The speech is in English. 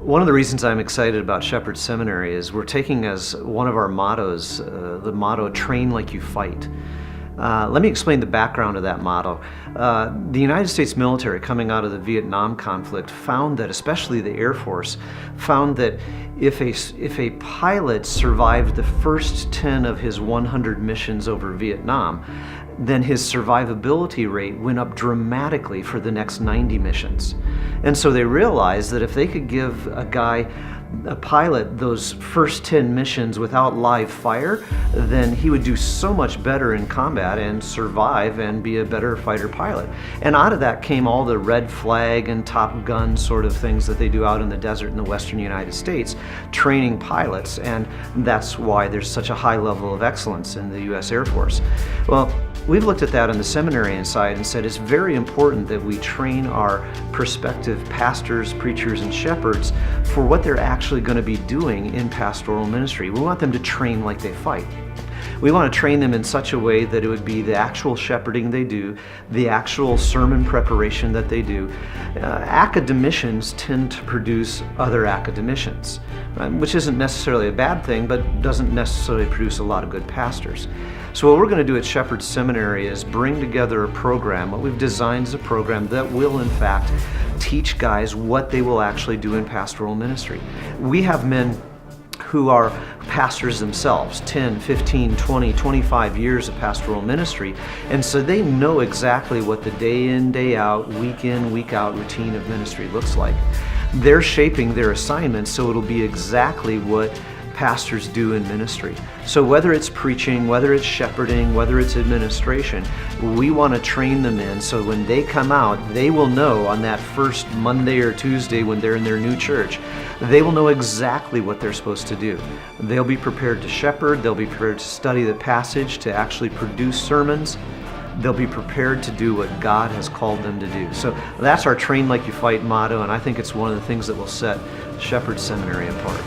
One of the reasons I'm excited about Shepherd Seminary is we're taking as one of our mottos, the motto, train like you fight. Let me explain the background of that motto. The United States military, coming out of the Vietnam conflict, found that, especially the Air Force, found that if a pilot survived the first 10 of his 100 missions over Vietnam, then his survivability rate went up dramatically for the next 90 missions. And so they realized that if they could give a pilot, those first 10 missions without live fire, then he would do so much better in combat and survive and be a better fighter pilot. And out of that came all the red flag and Top Gun sort of things that they do out in the desert in the western United States, training pilots, and that's why there's such a high level of excellence in the U.S. Air Force. Well, we've looked at that on the seminary side and said it's very important that we train our prospective pastors, preachers, and shepherds for what they're actually going to be doing in pastoral ministry. We want them to train like they fight. We want to train them in such a way that it would be the actual shepherding they do, the actual sermon preparation that they do. Academicians tend to produce other academicians, which isn't necessarily a bad thing, but doesn't necessarily produce a lot of good pastors. So what we're going to do at Shepherd Seminary is bring together a program. What we've designed is a program that will, in fact, teach guys what they will actually do in pastoral ministry. We have men who are pastors themselves, 10, 15, 20, 25 years of pastoral ministry, and so they know exactly what the day in, day out, week in, week out routine of ministry looks like. They're shaping their assignments so it'll be exactly what pastors do in ministry. So whether it's preaching, whether it's shepherding, whether it's administration, we want to train them in so when they come out, they will know on that first Monday or Tuesday when they're in their new church, they will know exactly what they're supposed to do. They'll be prepared to shepherd, they'll be prepared to study the passage, to actually produce sermons. They'll be prepared to do what God has called them to do. So that's our train like you fight motto, and I think it's one of the things that will set Shepherd Seminary apart.